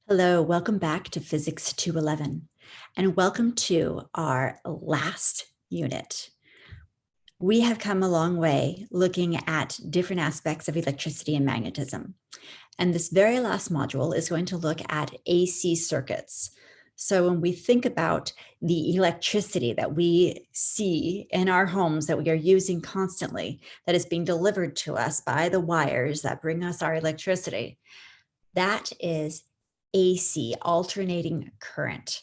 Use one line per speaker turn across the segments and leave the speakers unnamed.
Hello, welcome back to Physics 211, and welcome to our last unit. We have come a long way looking at different aspects of electricity and magnetism. And this very last module is going to look at AC circuits. So when we think about the electricity that we see in our homes that we are using constantly, that is being delivered to us by the wires that bring us our electricity, that is AC, alternating current.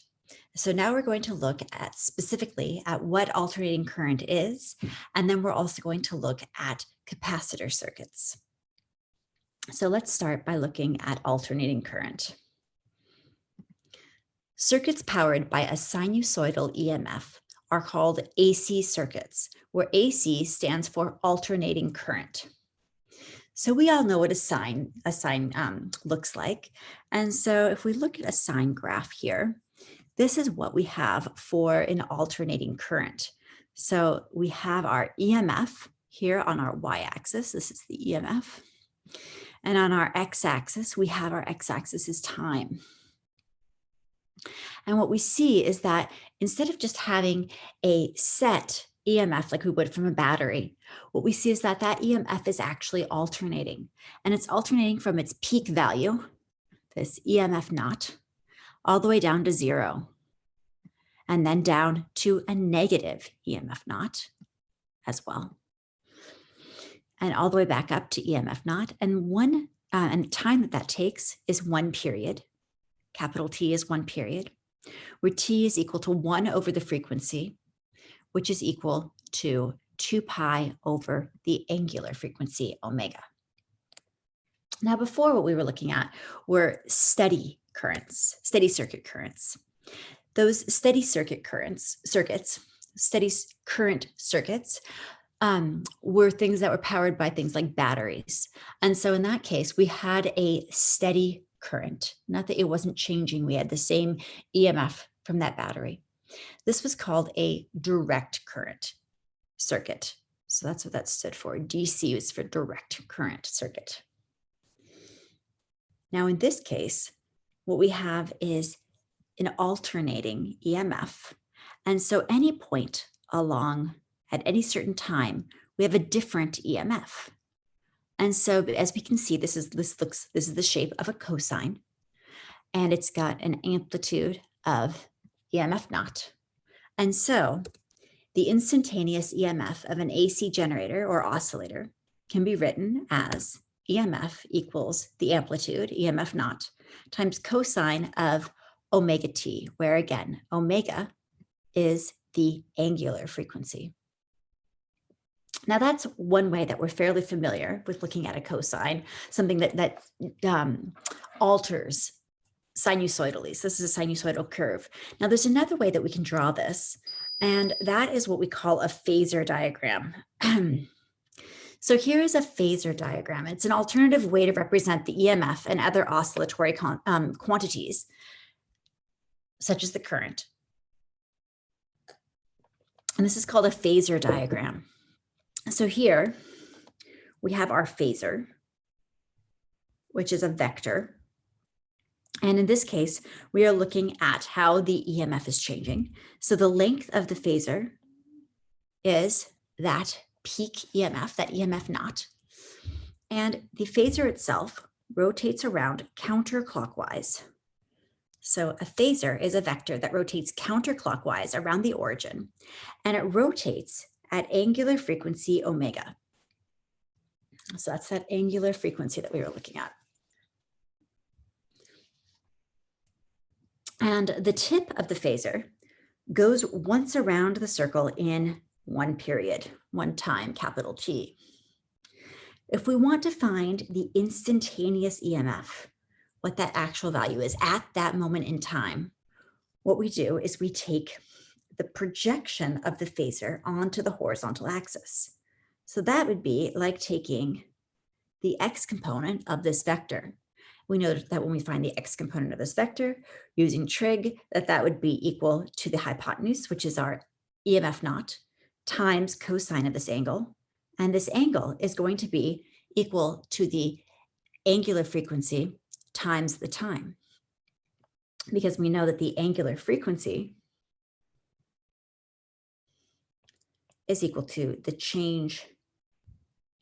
So now we're going to look at specifically at what alternating current is, and then we're also going to look at capacitor circuits. So let's start by looking at alternating current. Circuits powered by a sinusoidal EMF are called AC circuits, where AC stands for alternating current. So we all know what a sine looks like. And so if we look at a sine graph here, this is what we have for an alternating current. So we have our EMF here on our y-axis. This is the EMF. And on our x-axis, we have our x-axis is time. And what we see is that instead of just having a set EMF like we would from a battery, what we see is that that EMF is actually alternating. And it's alternating from its peak value, this EMF naught, all the way down to 0. And then down to a negative EMF naught as well. And all the way back up to EMF naught. And the time that takes is 1 period. Capital T is 1 period, where T is equal to 1 over the frequency, which is equal to 2 pi over the angular frequency omega. Now, before what we were looking at were steady circuit currents. Those steady current circuits were things that were powered by things like batteries. And so in that case, we had a steady current, not that it wasn't changing. We had the same EMF from that battery. This was called a direct current circuit. So that's what that stood for. DC is for direct current circuit. Now in this case, what we have is an alternating EMF. And so any point along at any certain time, we have a different EMF. And so as we can see, this is the shape of a cosine, and it's got an amplitude of EMF naught. And so the instantaneous EMF of an AC generator or oscillator can be written as EMF equals the amplitude, EMF naught, times cosine of omega t, where again, omega is the angular frequency. Now that's one way that we're fairly familiar with looking at a cosine, something that alters sinusoidally. So this is a sinusoidal curve. Now there's another way that we can draw this, and that is what we call a phasor diagram. So here is a phasor diagram. It's an alternative way to represent the EMF and other oscillatory quantities, such as the current. And this is called a phasor diagram. So here we have our phasor, which is a vector. And in this case, we are looking at how the EMF is changing. So the length of the phasor is that peak EMF, that EMF naught. And the phasor itself rotates around counterclockwise. So a phasor is a vector that rotates counterclockwise around the origin, and it rotates at angular frequency omega. So that's that angular frequency that we were looking at. And the tip of the phasor goes once around the circle in 1 period, 1 time, capital T. If we want to find the instantaneous EMF, what that actual value is at that moment in time, what we do is we take the projection of the phasor onto the horizontal axis. So that would be like taking the x component of this vector. We know that when we find the x component of this vector using trig, that would be equal to the hypotenuse, which is our EMF naught, times cosine of this angle. And this angle is going to be equal to the angular frequency times the time. because we know that the angular frequency is equal to the change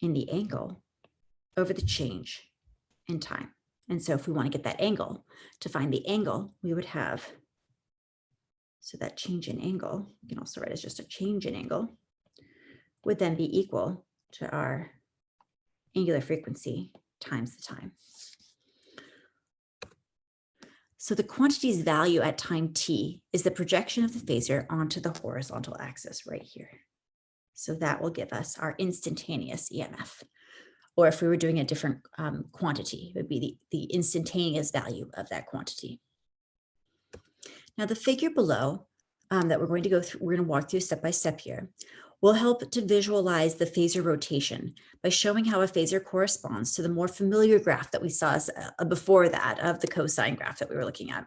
in the angle over the change in time. And so if we want to get that angle, to find the angle, we would have, so that change in angle, you can also write as just a change in angle, would then be equal to our angular frequency times the time. So the quantity's value at time t is the projection of the phasor onto the horizontal axis right here. So that will give us our instantaneous EMF. Or if we were doing a different quantity, it would be the instantaneous value of that quantity. Now the figure below that we're going to go through, we're going to walk through step by step here, will help to visualize the phasor rotation by showing how a phasor corresponds to the more familiar graph that we saw before that of the cosine graph that we were looking at.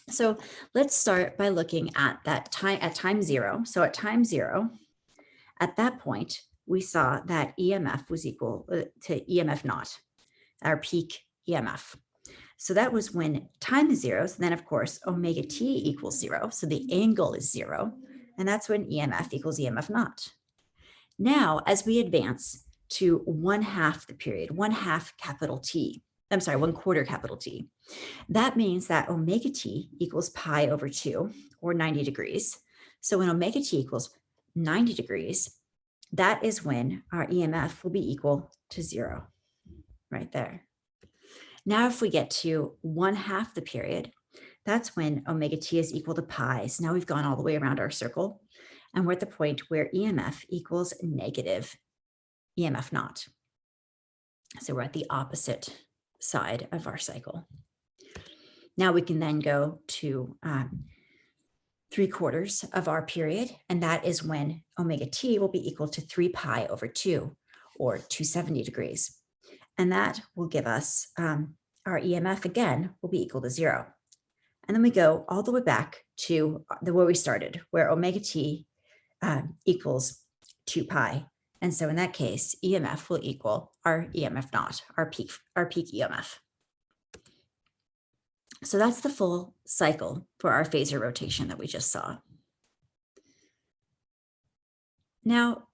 So let's start by looking at that time at time zero. So at time zero, at that point, we saw that EMF was equal to EMF naught, our peak EMF. So that was when time is zero. So then, of course, omega t equals zero. So the angle is zero. And that's when EMF equals EMF naught. Now, as we advance to 1/2 the period, 1/2 capital T, I'm sorry, 1/4 capital T, that means that omega t equals pi over 2, or 90 degrees. So when omega t equals 90 degrees, that is when our EMF will be equal to 0, right there. Now, if we get to 1/2 the period, that's when omega t is equal to pi. So now we've gone all the way around our circle, and we're at the point where EMF equals negative EMF naught. So we're at the opposite side of our cycle. Now we can then go to 3/4 of our period, and that is when omega t will be equal to 3 pi over 2, or 270 degrees. And that will give us our EMF again will be equal to 0. And then we go all the way back to where we started, where omega t equals 2 pi. And so in that case, EMF will equal our EMF naught, our peak EMF. So that's the full cycle for our phasor rotation that we just saw. Now,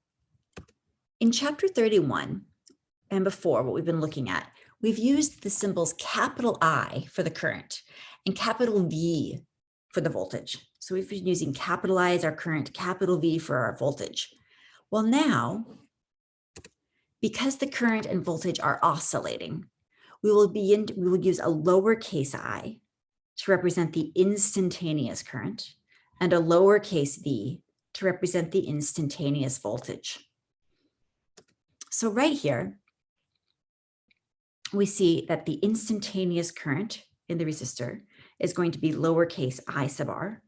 in chapter 31 and before, what we've been looking at, we've used the symbols capital I for the current and capital V for the voltage. So we've been using capital I as our current, capital V for our voltage. Well, now, because the current and voltage are oscillating, we will use a lowercase I to represent the instantaneous current and a lowercase v to represent the instantaneous voltage. So right here, we see that the instantaneous current in the resistor is going to be lowercase I sub r,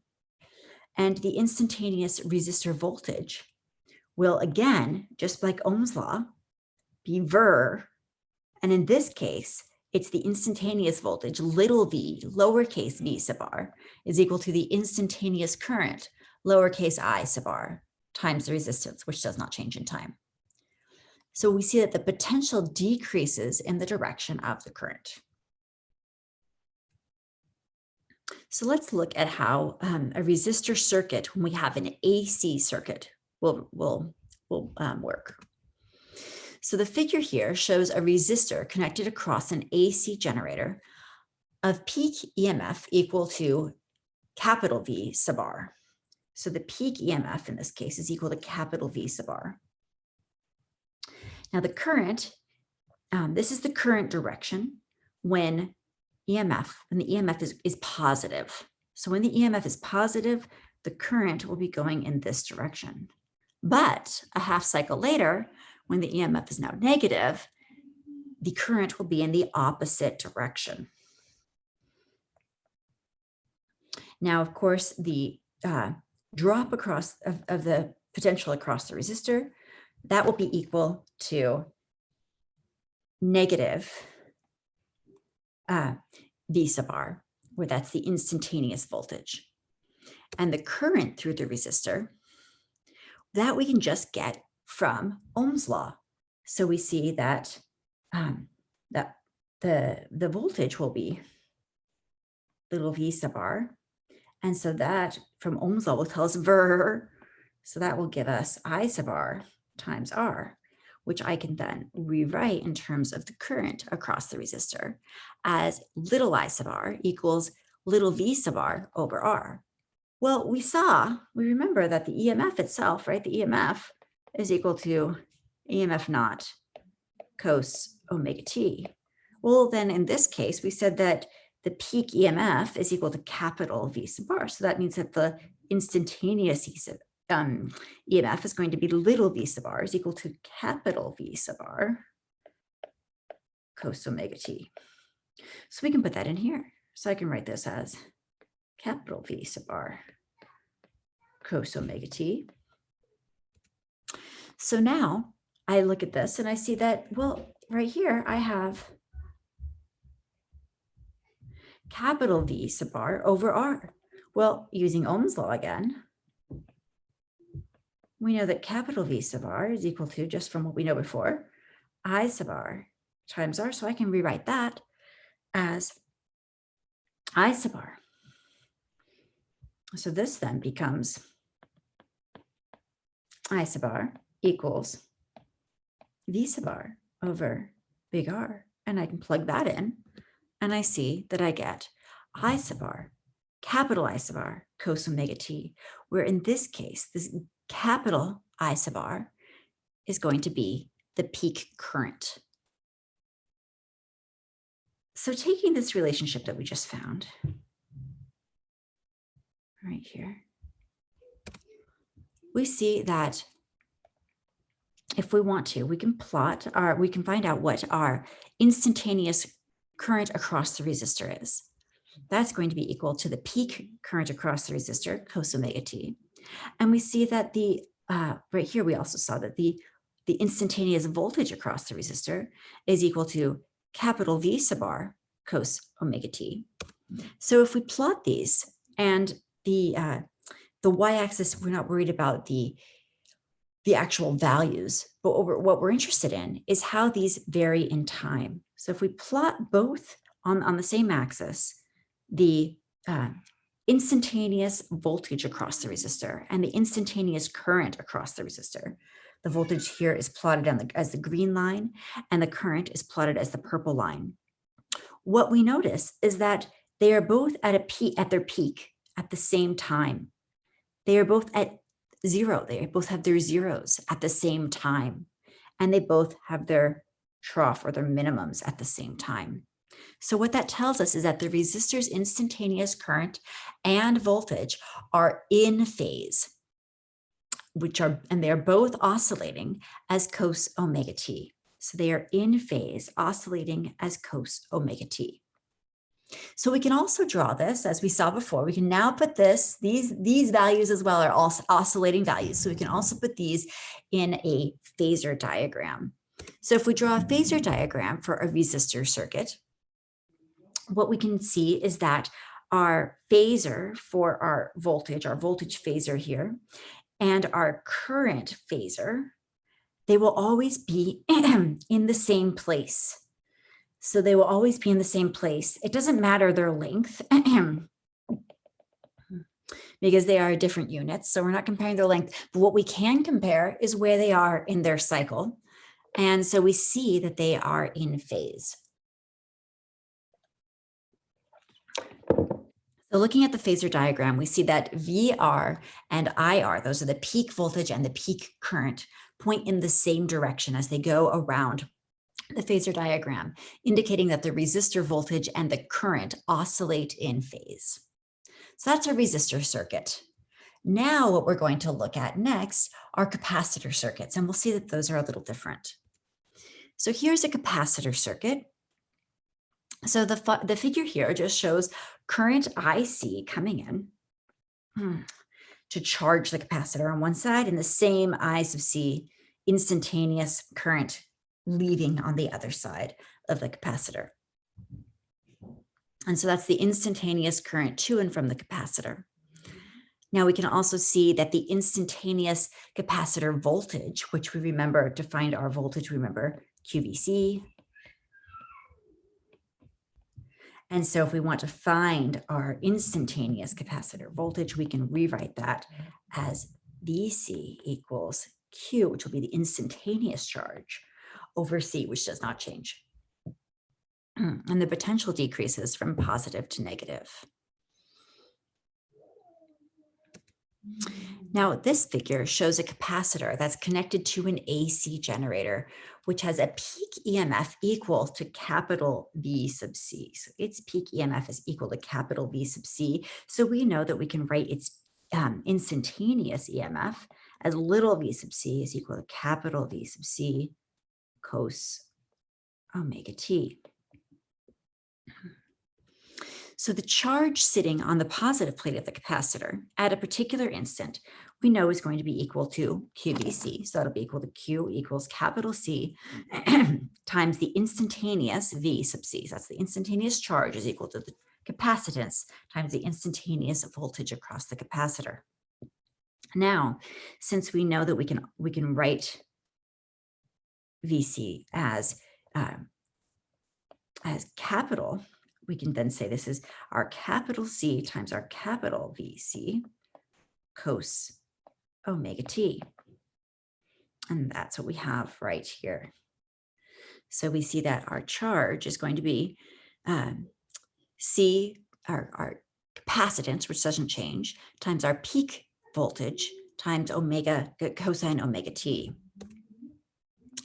and the instantaneous resistor voltage will, again, just like Ohm's law, be Ver, and in this case, it's the instantaneous voltage, little v, lowercase v sub r, is equal to the instantaneous current, lowercase I sub r, times the resistance, which does not change in time. So we see that the potential decreases in the direction of the current. So let's look at how a resistor circuit, when we have an AC circuit, will work. So the figure here shows a resistor connected across an AC generator of peak EMF equal to capital V sub r. So the peak EMF in this case is equal to capital V sub r. Now the current, this is the current direction when the EMF is positive. So when the EMF is positive, the current will be going in this direction. But a half cycle later, when the EMF is now negative, the current will be in the opposite direction. Now, of course, the drop across of the potential across the resistor, that will be equal to negative V sub r, where that's the instantaneous voltage. And the current through the resistor, that we can just get from Ohm's law. So we see that that the voltage will be little v sub r. And so that from Ohm's law will tell us ver. So that will give us I sub r times r, which I can then rewrite in terms of the current across the resistor as little I sub r equals little v sub r over r. Well, we remember that the EMF itself, right? The EMF is equal to EMF naught cos omega t. Well, then in this case, we said that the peak EMF is equal to capital V sub r. So that means that the instantaneous EMF is going to be little v sub r is equal to capital V sub r cos omega t. So we can put that in here. So I can write this as capital V sub r cos omega t. So now I look at this and I see that, well, right here I have capital V sub r over r. Well, using Ohm's law again, we know that capital V sub r is equal to, just from what we know before, I sub r times r. So I can rewrite that as I sub r. So this then becomes I sub r equals V sub r over big R. And I can plug that in and I see that I get I sub r, capital I sub r cos omega t, where in this case, this capital I sub r is going to be the peak current. So taking this relationship that we just found right here, we see that if we want to, we can find out what our instantaneous current across the resistor is. That's going to be equal to the peak current across the resistor, cos omega t. And we see that right here, we also saw that the instantaneous voltage across the resistor is equal to capital V sub r cos omega t. So if we plot these, and the y-axis, we're not worried about the actual values, but what we're interested in is how these vary in time. So if we plot both on the same axis, the instantaneous voltage across the resistor and the instantaneous current across the resistor, the voltage here is plotted as the green line, and the current is plotted as the purple line. What we notice is that they are both at their peak at the same time. They are both at zero. They both have their zeros at the same time, and they both have their trough or their minimums at the same time. So what that tells us is that the resistor's instantaneous current and voltage are in phase, and they are both oscillating as cos omega t. So they are in phase, oscillating as cos omega t. So we can also draw this, as we saw before. We can now put these values as well are also oscillating values. So we can also put these in a phasor diagram. So if we draw a phasor diagram for a resistor circuit, what we can see is that our phasor for our voltage phasor here, and our current phasor, they will always be in the same place. So they will always be in the same place. It doesn't matter their length because they are different units. So we're not comparing their length, but what we can compare is where they are in their cycle. And so we see that they are in phase. So looking at the phasor diagram, we see that VR and IR, those are the peak voltage and the peak current, point in the same direction as they go around the phasor diagram, indicating that the resistor voltage and the current oscillate in phase. So that's a resistor circuit. Now what we're going to look at next are capacitor circuits, and we'll see that those are a little different. So here's a capacitor circuit. So the figure here just shows current IC coming in to charge the capacitor on one side, and the same I sub C instantaneous current leaving on the other side of the capacitor. And so that's the instantaneous current to and from the capacitor. Now we can also see that the instantaneous capacitor voltage, which we remember to find our voltage, remember QVC. And so if we want to find our instantaneous capacitor voltage, we can rewrite that as VC equals Q, which will be the instantaneous charge, over C, which does not change. And the potential decreases from positive to negative. Now, this figure shows a capacitor that's connected to an AC generator, which has a peak EMF equal to capital V sub C. So its peak EMF is equal to capital V sub C. So we know that we can write its instantaneous EMF as little v sub C is equal to capital V sub C cos omega t. So the charge sitting on the positive plate of the capacitor at a particular instant, we know is going to be equal to QVC. So that'll be equal to Q equals capital C times the instantaneous V sub C. So that's the instantaneous charge is equal to the capacitance times the instantaneous voltage across the capacitor. Now, since we know that we can write VC as capital, we can then say this is our capital C times our capital VC cos omega t. And that's what we have right here. So we see that our charge is going to be C, our capacitance, which doesn't change, times our peak voltage times omega cosine omega t.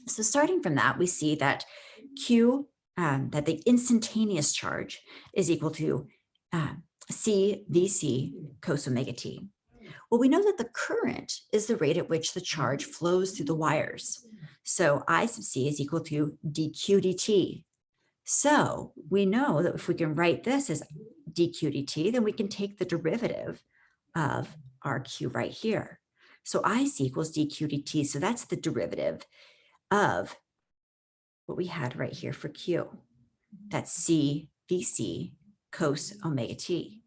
So starting from that, we see that Q, that the instantaneous charge is equal to C VC cos omega t. Well, we know that the current is the rate at which the charge flows through the wires. So I sub C is equal to dq dt. So we know that if we can write this as dq dt, then we can take the derivative of our Q right here. So IC equals dq dt. So that's the derivative of what we had right here for Q. That's C VC cos omega t.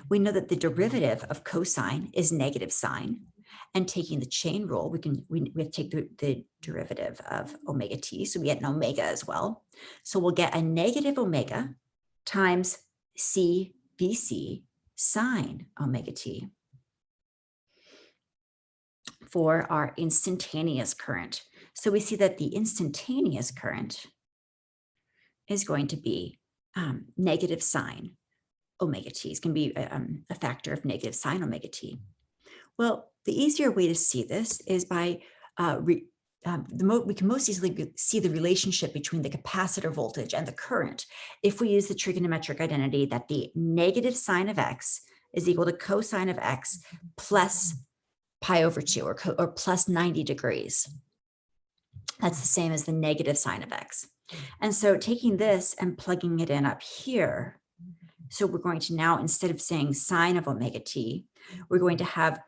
We know that the derivative of cosine is negative sine, and taking the chain rule, we have to take the derivative of omega t, so we get an omega as well. So we'll get a negative omega times C VC sine omega t for our instantaneous current. So we see that the instantaneous current is going to be negative sine omega t. It's going to be a factor of negative sine omega t. Well, the easier way to see this is by we can most easily see the relationship between the capacitor voltage and the current if we use the trigonometric identity that the negative sine of x is equal to cosine of x plus pi over 2 or plus 90 degrees. That's the same as the negative sine of x. And so taking this and plugging it in up here, so we're going to now, instead of saying sine of omega t, we're going to have,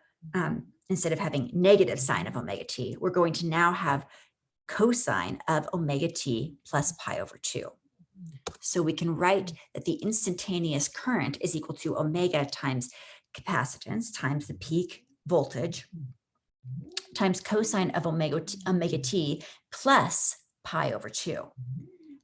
instead of having negative sine of omega t, we're going to now have cosine of omega t plus pi over 2. So we can write that the instantaneous current is equal to omega times capacitance times the peak voltage times cosine of omega t plus pi over 2.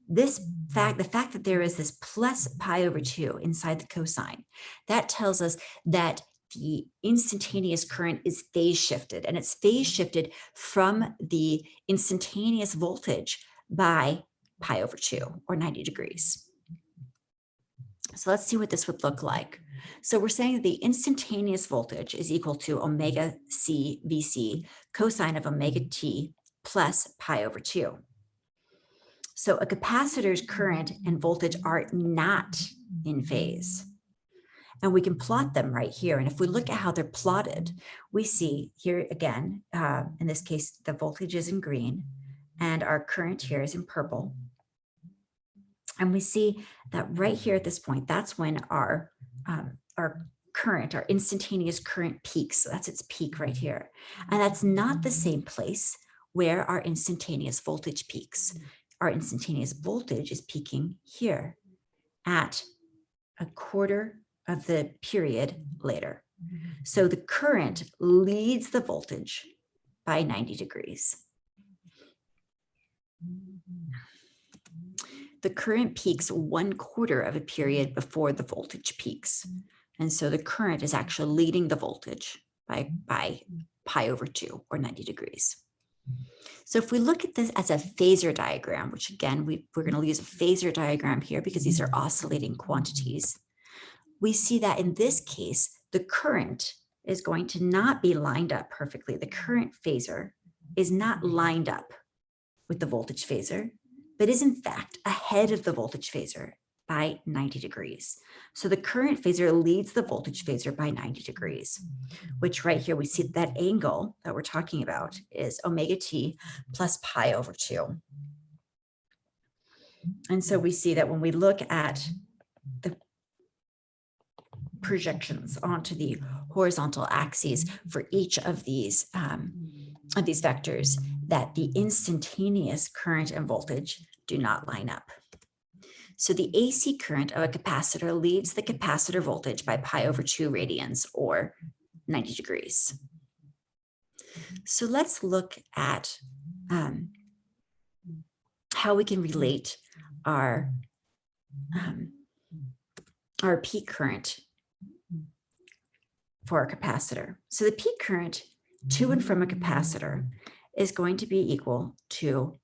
The fact that there is this plus pi over 2 inside the cosine, that tells us that the instantaneous current is phase shifted, and it's phase shifted from the instantaneous voltage by pi over 2 or 90 degrees. So let's see what this would look like. So we're saying that the instantaneous voltage is equal to omega C VC cosine of omega t plus pi over 2. So a capacitor's current and voltage are not in phase. And we can plot them right here. And if we look at how they're plotted, we see here again, in this case, the voltage is in green and our current here is in purple. And we see that right here at this point, that's when our current, our instantaneous current peaks. So that's its peak right here. And that's not the same place where our instantaneous voltage peaks. Our instantaneous voltage is peaking here at a quarter of the period later. So the current leads the voltage by 90 degrees. the current peaks 1/4 of a period before the voltage peaks. And so the current is actually leading the voltage by pi over 2 or 90 degrees. So if we look at this as a phasor diagram, which again, we're going to use a phasor diagram here because these are oscillating quantities, we see that in this case, the current is going to not be lined up perfectly. The current phasor is not lined up with the voltage phasor, but is in fact ahead of the voltage phasor by 90 degrees. So the current phasor leads the voltage phasor by 90 degrees, which right here we see that angle that we're talking about is omega t plus pi over 2. And so we see that when we look at the projections onto the horizontal axes for each of these vectors, that the instantaneous current and voltage do not line up. So the AC current of a capacitor leads the capacitor voltage by pi over 2 radians or 90 degrees. So let's look at how we can relate our peak current for a capacitor. So the peak current to and from a capacitor is going to be equal to,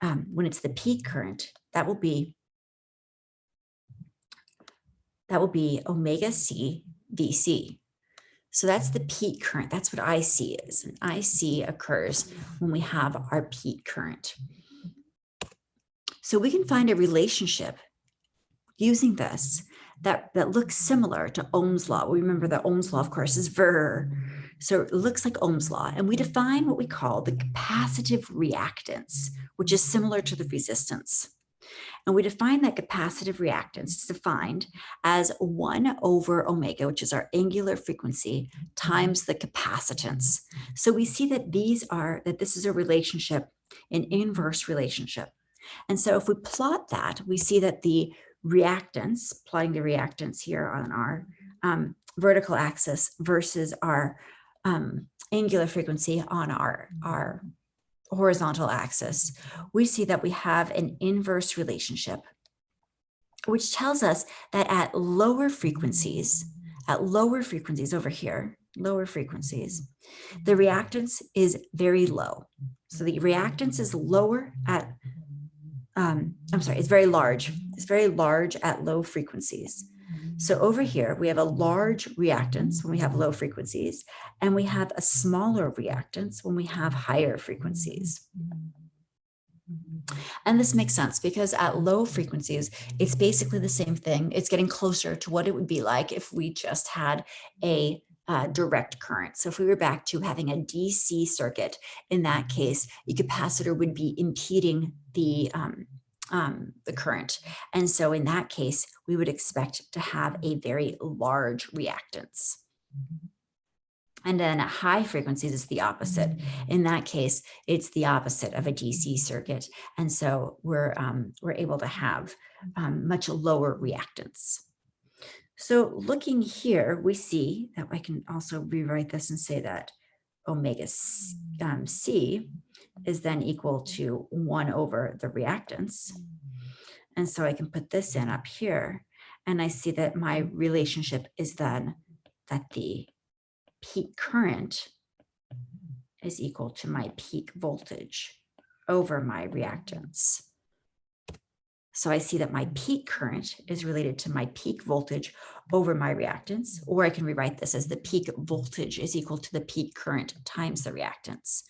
when it's the peak current, that will be omega c VC. So that's the peak current. That's what IC is. And IC occurs when we have our peak current. So we can find a relationship using this that looks similar to Ohm's law. We remember that Ohm's law, of course, is Ver. So it looks like Ohm's law. And we define what we call the capacitive reactance, which is similar to the resistance. And we define that capacitive reactance is defined as 1 over omega, which is our angular frequency, times the capacitance. So we see that this is a relationship, an inverse relationship. And so if we plot that, we see that the reactance, plotting the reactance here on our vertical axis versus our angular frequency on our horizontal axis, we see that we have an inverse relationship, which tells us that at lower frequencies over here, lower frequencies, the reactance is very low. So the reactance is lower at, it's very large. It's very large at low frequencies. So over here, we have a large reactance when we have low frequencies, and we have a smaller reactance when we have higher frequencies. And this makes sense because at low frequencies, it's basically the same thing. It's getting closer to what it would be like if we just had a direct current. So if we were back to having a DC circuit, in that case, a capacitor would be impeding the current. And so in that case, we would expect to have a very large reactance. And then at high frequencies, it's the opposite. In that case, it's the opposite of a DC circuit. And so we're able to have much lower reactance. So looking here, we see that I can also rewrite this and say that omega C is then equal to 1 over the reactance. And so I can put this in up here, and I see that my relationship is then that the peak current is equal to my peak voltage over my reactance. So I see that my peak current is related to my peak voltage over my reactance, or I can rewrite this as the peak voltage is equal to the peak current times the reactance.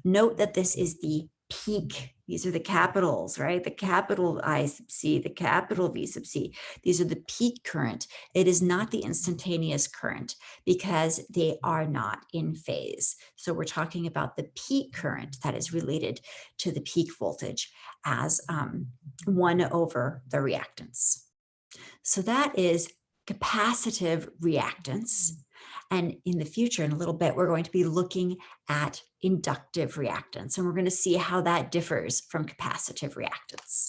Note that this is the peak. These are the capitals, right? The capital I sub C, the capital V sub C. These are the peak current. It is not the instantaneous current because they are not in phase. So we're talking about the peak current that is related to the peak voltage as 1 over the reactance. So that is capacitive reactance. And in the future, in a little bit, we're going to be looking at inductive reactance, and we're going to see how that differs from capacitive reactance.